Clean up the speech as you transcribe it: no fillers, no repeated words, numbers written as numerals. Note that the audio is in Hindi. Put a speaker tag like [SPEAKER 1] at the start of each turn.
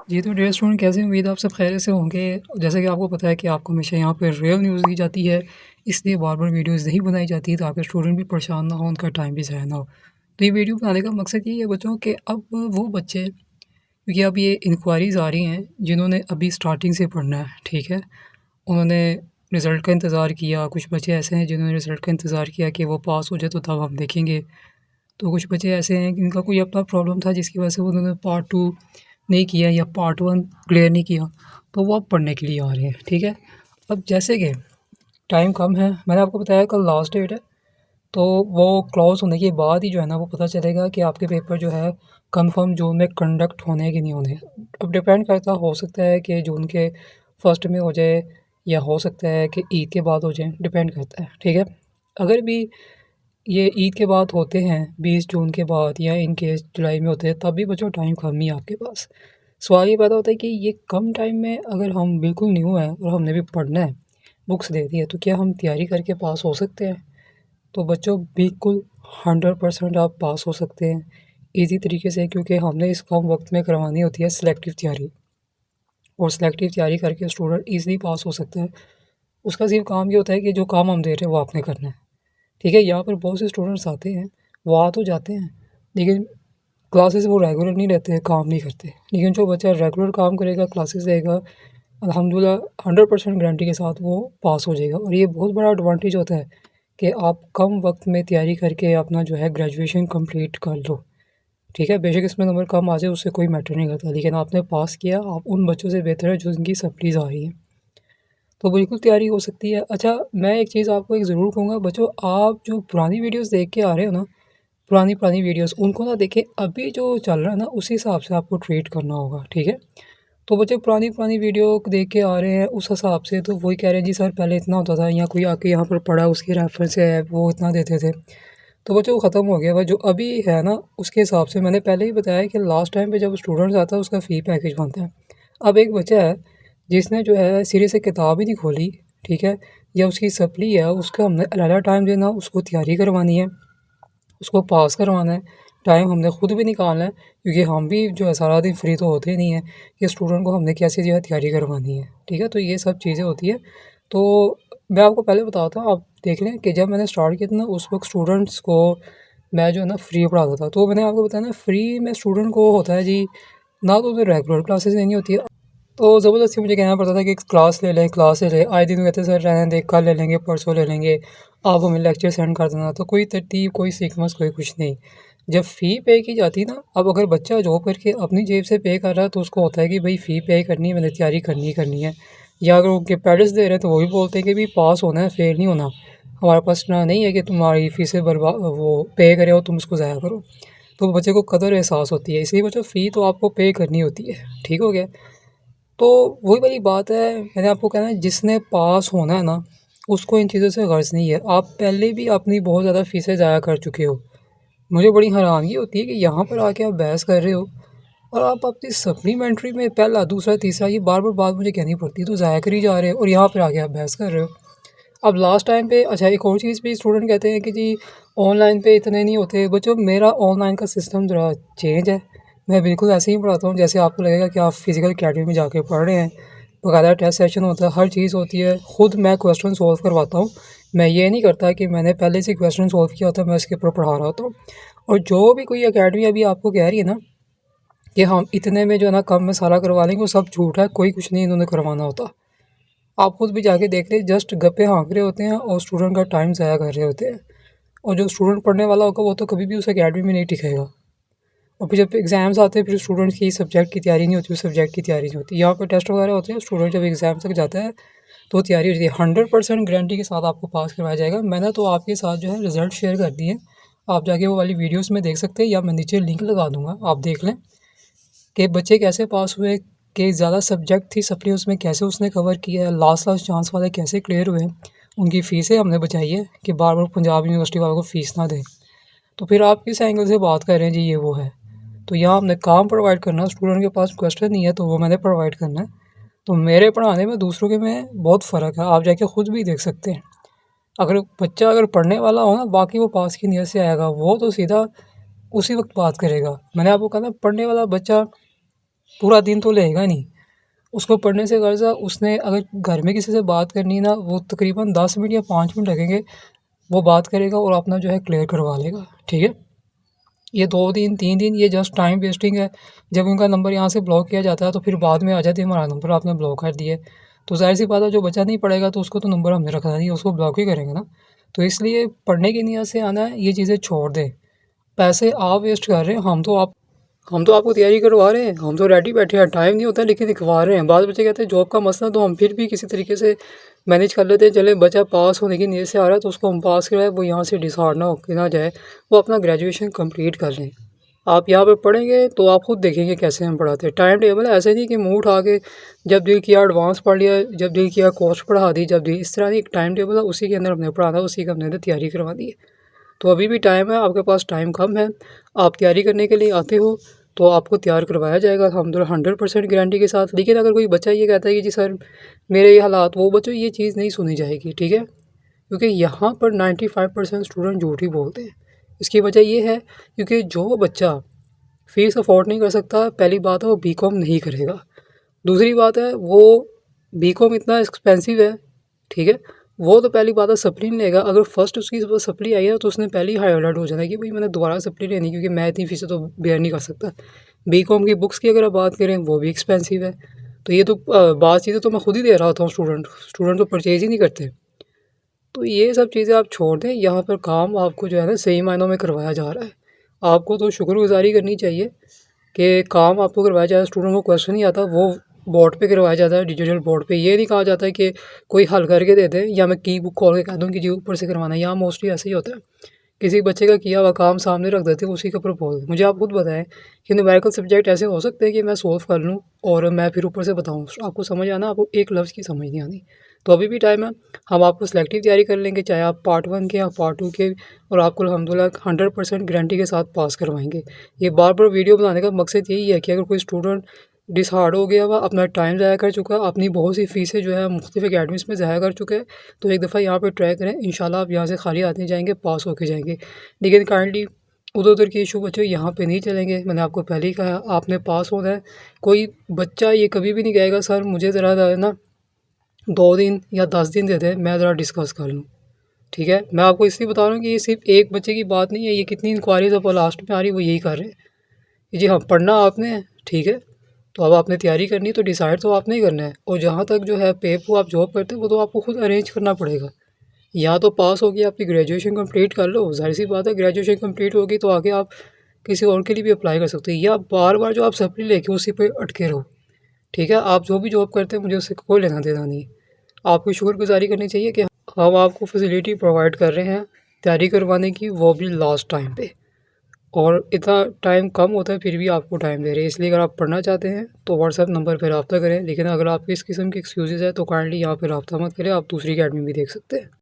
[SPEAKER 1] जी, तो डियर स्टूडेंट कैसे हैं? उम्मीद है आप सब खैरियत से होंगे। जैसा कि आपको पता है कि आपको हमेशा यहाँ पे रियल न्यूज़ दी जाती है, इसलिए बार-बार वीडियोज़ नहीं बनाई जाती ताकि स्टूडेंट भी परेशान ना हो, उनका टाइम भी ज़ाया ना हो। तो ये वीडियो बनाने का मकसद ये है बच्चों कि अब वो बच्चे क्योंकि अब ये इंक्वायरीज़ आ रही हैं जिन्होंने अभी स्टार्टिंग से पढ़ना है, ठीक है? उन्होंने रिज़ल्ट का इंतज़ार किया, कुछ बच्चे ऐसे हैं जिन्होंने रिज़ल्ट का इंतज़ार किया कि वो पास हो जाए तो तब हम देखेंगे। तो कुछ बच्चे ऐसे हैं जिनका कोई अपना प्रॉब्लम था जिसकी वजह से उन्होंने पार्ट 2 नहीं किया या पार्ट 1 क्लियर नहीं किया, तो वो अब पढ़ने के लिए आ रहे हैं, ठीक है? अब जैसे कि टाइम कम है, मैंने आपको बताया कल लास्ट डेट है, तो वो क्लोज़ होने के बाद ही जो है ना वो पता चलेगा कि आपके पेपर जो है कन्फर्म जून में कंडक्ट होने हैं कि नहीं होने। अब डिपेंड करता हो सकता है कि जून के फर्स्ट में हो जाए या हो सकता है कि ईद के बाद हो जाए, डिपेंड करता है, ठीक है? अगर भी ये ईद के बाद होते हैं 20 जून के बाद या इन केस जुलाई में होते हैं तब भी बच्चों टाइम कम ही है आपके पास। सवाल ये पैदा होता है कि ये कम टाइम में अगर हम बिल्कुल न्यू हैं और हमने भी पढ़ना है, बुक्स दे दी है तो क्या हम तैयारी करके पास हो सकते हैं? तो बच्चों बिल्कुल 100% आप पास हो सकते हैं ईज़ी तरीके से क्योंकि हमने इस कम वक़्त में करवानी होती है सिलेक्टिव तैयारी और सिलेक्टिव तैयारी करके स्टूडेंट ईज़िली पास हो सकते हैं। उसका सिर्फ़ काम ये होता है कि जो काम हम दे रहे हैं वो आपने करना है। ठीक है, यहाँ पर बहुत से स्टूडेंट्स आते हैं, वो आ तो जाते हैं, लेकिन क्लासेस वो रेगुलर नहीं रहते हैं, काम नहीं करते। लेकिन जो बच्चा रेगुलर काम करेगा, क्लासेस देगा, अल्हम्दुलिल्लाह 100% गारंटी के साथ वो पास हो जाएगा और ये बहुत बड़ा एडवांटेज होता है कि आप कम वक़्त में तैयारी करके अपना जो है ग्रेजुएशन कंप्लीट कर लो। ठीक है, बेशक इसमें नंबर कम आ जाए उससे कोई मैटर नहीं करता, लेकिन आपने पास किया, आप उन बच्चों से बेहतर है जिनकी सप्लीज़ आ रही हैं। तो बिल्कुल तैयारी हो सकती है। अच्छा, मैं एक चीज़ आपको एक ज़रूर कहूँगा बच्चों, आप जो पुरानी वीडियोज़ देख के आ रहे हो ना, पुरानी-पुरानी वीडियोज़ उनको ना देखें, अभी जो चल रहा है ना उसी हिसाब से आपको ट्रीट करना होगा, ठीक है? तो बच्चे पुरानी-पुरानी वीडियो देख के आ रहे हैं उस हिसाब से तो वही कह रहे हैं जी सर पहले इतना होता था या कोई आके यहाँ पर पढ़ा उसकी रेफ़रेंस है वो इतना देते थे। तो बच्चों वो ख़त्म हो गया, बस जो अभी है ना उसके हिसाब से मैंने पहले ही बताया कि लास्ट टाइम पे जब स्टूडेंट्स आता है उसका फ़ी पैकेज बनता है। अब एक बच्चा है जिसने जो है सिरे से किताब ही नहीं खोली, ठीक है? या उसकी सप्ली है उसका हमने अलग-अलग टाइम देना, उसको तैयारी करवानी है, उसको पास करवाना है, टाइम हमने खुद भी निकालना है क्योंकि हम भी जो है सारा दिन फ्री तो होते नहीं हैं कि स्टूडेंट को हमने कैसे जो है तैयारी करवानी है, ठीक है? तो ये सब चीज़ें होती है। तो मैं आपको पहले बताता हूँ, आप देख लें कि जब मैंने स्टार्ट किया था ना उस वक़्त स्टूडेंट्स को मैं जो है ना फ्री पढ़ाता था। तो मैंने आपको बताया ना फ्री में स्टूडेंट को होता है जी, ना तो उन्हें रेगुलर क्लासेस लेनी होती है, तो ज़बरदस्ती मुझे कहना पड़ता था कि क्लास ले लें, क्लास ले लें। आए दिन कहते सर रहने दें, कल ले लेंगे, परसों ले लेंगे, आप हमें लेक्चर सेंड कर देना। तो कोई तरतीब, कोई सीक्वेंस, कोई कुछ नहीं। जब फ़ी पे की जाती ना, अब अगर बच्चा जॉब करके अपनी जेब से पे कर रहा है तो उसको होता है कि भई फ़ी पे करनी है, मैंने तैयारी करनी ही करनी है। या अगर उनके पेरेंट्स दे रहे हैं तो वो भी बोलते हैं कि भई पास होना है, फेल नहीं होना। हमारे पास इतना नहीं है कि तुम्हारी फ़ीसें वो पे करे और तुम उसको ज़ाया करो। तो बच्चे को कदर एहसास होती है, इसलिए बच्चों फ़ी तो आपको पे करनी होती है। ठीक हो गया? तो वही वाली बात है, मैंने आपको कहना है जिसने पास होना है ना, उसको इन चीज़ों से गर्ज़ नहीं है। आप पहले भी अपनी बहुत ज़्यादा फ़ीसें ज़ाया कर चुके हो। मुझे बड़ी हैरानगी होती है कि यहाँ पर आके आप बहस कर रहे हो और आप अपनी सप्लीमेंट्री में पहला, दूसरा, तीसरा ये बार-बार बात मुझे कहनी पड़ती है, तो ज़ाया करी जा रहे हो और यहाँ पर आके आप बहस कर रहे हो। अब लास्ट टाइम पे अच्छा एक और चीज़ भी स्टूडेंट कहते हैं कि जी ऑनलाइन पे इतने नहीं होते। बच्चों मेरा ऑनलाइन का सिस्टम ज़रा चेंज है। मैं बिल्कुल ऐसे ही पढ़ाता हूँ जैसे आपको लगेगा कि आप फिज़िकल अकेडमी में जाके पढ़ रहे हैं। बाकायदा टेस्ट सेशन होता है, हर चीज़ होती है। खुद मैं क्वेश्चन सॉल्व करवाता हूँ। मैं ये नहीं करता कि मैंने पहले से क्वेश्चन सॉल्व किया होता है, मैं उसके ऊपर पढ़ा रहा होता हूँ। और जो भी कोई अकेडमी अभी आपको कह रही है ना कि हम इतने में जो है ना कम में सारा करवा लेंगे, वो सब झूठ है। कोई कुछ नहीं इन्होंने करवाना होता। आप खुद भी जाके देख लें, जस्ट गप्पे हाँक रहे होते हैं और स्टूडेंट का टाइम ज़ाया कर रहे होते हैं। और जो स्टूडेंट पढ़ने वाला होगा वो तो कभी भी उस अकेडमी में नहीं टिकेगा। और फिर जब एग्ज़ाम्स आते हैं फिर स्टूडेंट्स की सब्जेक्ट की तैयारी नहीं होती, उस सब्जेक्ट की तैयारी नहीं होती। यहाँ पे टेस्ट वगैरह होते हैं, स्टूडेंट जब एग्ज़ाम तक जाता है तो तैयारी होती है। 100% गारंटी के साथ आपको पास करवाया जाएगा। मैंने तो आपके साथ जो है रिज़ल्ट शेयर कर दिए हैं। आप जाके वो वाली वीडियोज़ में देख सकते हैं या मैं नीचे लिंक लगा दूँगा, आप देख लें कि बच्चे कैसे पास हुए, कि ज़्यादा सब्जेक्ट थी सप्ली उसमें कैसे उसने कवर किया है, लास्ट लास्ट चांस वाले कैसे क्लियर हुए हैं। उनकी फ़ीसें हमने बचाई है कि बार-बार पंजाब यूनिवर्सिटी वालों को फ़ीस ना दें। तो फिर आप किस एंगल से बात कर रहे हैं जी ये वो है। तो यहाँ हमने काम प्रोवाइड करना है, स्टूडेंट के पास क्वेश्चन नहीं है तो वो मैंने प्रोवाइड करना है। तो मेरे पढ़ाने में दूसरों के में बहुत फ़र्क है, आप जाके खुद भी देख सकते हैं। अगर पढ़ने वाला हो ना बाकी वो पास की नीयत से आएगा, वो तो सीधा उसी वक़्त बात करेगा। मैंने आपको कहा ना पढ़ने वाला बच्चा पूरा दिन तो लेगा नहीं। उसको पढ़ने से ग़र्ज़ है उसने अगर घर में किसी से बात करनी है ना, वो तकरीबन 10 मिनट या 5 मिनट लगेंगे, वो बात करेगा और अपना जो है क्लियर करवा लेगा, ठीक है। ये 2 दिन 3 दिन ये जस्ट टाइम वेस्टिंग है। जब उनका नंबर यहाँ से ब्लॉक किया जाता है तो फिर बाद में आ जाती है हमारा नंबर आपने ब्लॉक कर दिया है। तो ज़ाहिर-सी बात है जो बच्चा नहीं पढ़ेगा तो उसको तो नंबर हमने रखना नहीं है, उसको ब्लॉक ही करेंगे ना। तो इसलिए पढ़ने की नीयत से आना है, ये चीज़ें छोड़ दें। पैसे आप वेस्ट कर रहे हैं, हम तो आपको तैयारी करवा रहे हैं, हम तो रेडी बैठे हैं, टाइम नहीं होता लेकिन लिखवा रहे हैं। बाद बच्चे कहते हैं जॉब का मसला, तो हम फिर भी किसी तरीके से मैनेज कर लेते हैं। चले बच्चा पास होने की नीयत से आ रहा है तो उसको हम पास कराएं, वो यहाँ से डिसहार्ड ना हो के ना जाए, वो अपना ग्रेजुएशन कंप्लीट कर लें। आप यहाँ पे पढ़ेंगे तो आप खुद देखेंगे कैसे हम पढ़ाते हैं। टाइम टेबल ऐसे नहीं कि मुँह उठा के जब दिल किया एडवांस पढ़ लिया, जब दिल किया कोर्स पढ़ा दी, जब दिल इस तरह नहीं, एक टाइम टेबल है उसी के अंदर हमने पढ़ाना है, उसी के हमने तैयारी करवा दी है। तो अभी भी टाइम है, आपके पास टाइम कम है, आप तैयारी करने के लिए आते हो तो आपको तैयार करवाया जाएगा अल्हम्दुलिल्लाह 100% गारंटी के साथ। लेकिन अगर कोई बच्चा ये कहता है कि जी सर मेरे ये हालात, वो बच्चों ये चीज़ नहीं सुनी जाएगी, ठीक है। क्योंकि यहाँ पर 95% स्टूडेंट झूठ ही बोलते हैं। इसकी वजह ये है क्योंकि जो बच्चा फ़ीस अफोर्ड नहीं कर सकता, पहली बात है वो बीकॉम नहीं करेगा। दूसरी बात है वो बीकॉम इतना एक्सपेंसिव है, ठीक है। वो तो पहली बात है सप्ली नहीं लेगा। अगर फर्स्ट उसकी सप्ली आई है तो उसने पहले ही हाई अलर्ट हो जाना है कि भाई मैंने दोबारा सप्ली लेनी, क्योंकि मैं इतनी फ़ीसें तो बेयर नहीं कर सकता। बीकॉम की बुक्स की अगर आप बात करें वो भी एक्सपेंसिव है। तो ये तो बात चीज़ें तो मैं खुद ही दे रहा होता हूँ, स्टूडेंट तो परचेज़ ही नहीं करते। तो ये सब चीज़ें आप छोड़ दें, यहाँ पर काम आपको जो है ना सही मायनों में करवाया जा रहा है। आपको तो शुक्रगुज़ारी करनी चाहिए कि काम आपको करवाया जा रहा है। स्टूडेंट को क्वेश्चन नहीं आता वो बोर्ड पे करवाया जाता है, डिजिटल बोर्ड पे। ये नहीं कहा जाता है कि कोई हल करके दे दे या मैं की बुक खोल के कह दूँ कि जी ऊपर से करवाना है। यहाँ मोस्टली ऐसे ही होता है, किसी बच्चे का किया हुआ काम सामने रख देते हैं, उसी के ऊपर बोल दें। मुझे आप खुद बताएं कि न्यूमेरिकल सब्जेक्ट ऐसे हो सकते हैं कि मैं सॉल्व कर लूँ और मैं फिर ऊपर से बताऊँ, आपको समझ आना, आपको एक लफ्ज़ की समझ नहीं आनी। तो अभी भी टाइम है, हम आपको सिलेक्टिव तैयारी कर लेंगे, चाहे आप पार्ट 1 के या पार्ट 2 के, और आपको अल्हम्दुलिल्लाह 100% गारंटी के साथ पास करवाएंगे। ये बार बार वीडियो बनाने का मकसद यही है कि अगर कोई स्टूडेंट डिसहार्ड हो गया हुआ, अपना टाइम ज़ाया कर चुका, अपनी बहुत सी फ़ीसें जो है मुख्तलिफ़ अकेडमीज़ में ज़ाया कर चुका है, तो एक दफ़ा यहाँ पे ट्राई करें, इंशाल्लाह आप यहाँ से खाली हाथ नहीं जाएंगे, पास होके जाएंगे। लेकिन काइंडली उधर के इशू बच्चों यहाँ पे नहीं चलेंगे। मैंने आपको पहले ही कहा आपने पास होना है। कोई बच्चा ये कभी भी नहीं कहेगा सर मुझे ज़रा ना 2 दिन या 10 दिन दे दें, मैं ज़रा डिस्कस कर लूँ, ठीक है। मैं आपको इसलिए बता रहा हूँ कि ये सिर्फ एक बच्चे की बात नहीं है, ये कितनी इंक्वायरीज अब लास्ट में आ रही है वो यही कर रहे हैं कि जी हाँ पढ़ना आपने है, ठीक है। तो अब आपने तैयारी करनी है तो डिसाइड तो आपने ही करना है। और जहाँ तक जो है पे वो आप जॉब करते हो वो तो आपको खुद अरेंज करना पड़ेगा। या तो पास हो गया, आपकी ग्रेजुएशन कंप्लीट कर लो, ज़ाहिर सी बात है ग्रेजुएशन कंप्लीट होगी तो आगे आप किसी और के लिए भी अप्लाई कर सकते हो, या बार बार जो आप सप्ली लेके उसी पे अटके रहो, ठीक है। आप जो भी जॉब करते हैं मुझे उससे कोई लेना देना नहीं। आपको शुक्रगुज़ारी करनी चाहिए कि हम आपको फैसिलिटी प्रोवाइड कर रहे हैं तैयारी करवाने की, वो भी लास्ट टाइम पे। और इतना टाइम कम होता है फिर भी आपको टाइम दे रहे हैं। इसलिए अगर आप पढ़ना चाहते हैं तो व्हाट्सएप नंबर पर रब्ता करें। लेकिन अगर आपकी इस किस्म की एक्सक्यूज़ेज़ है तो काइंडली यहाँ पे रब्ता मत करें, आप दूसरी अकेडमी भी देख सकते हैं।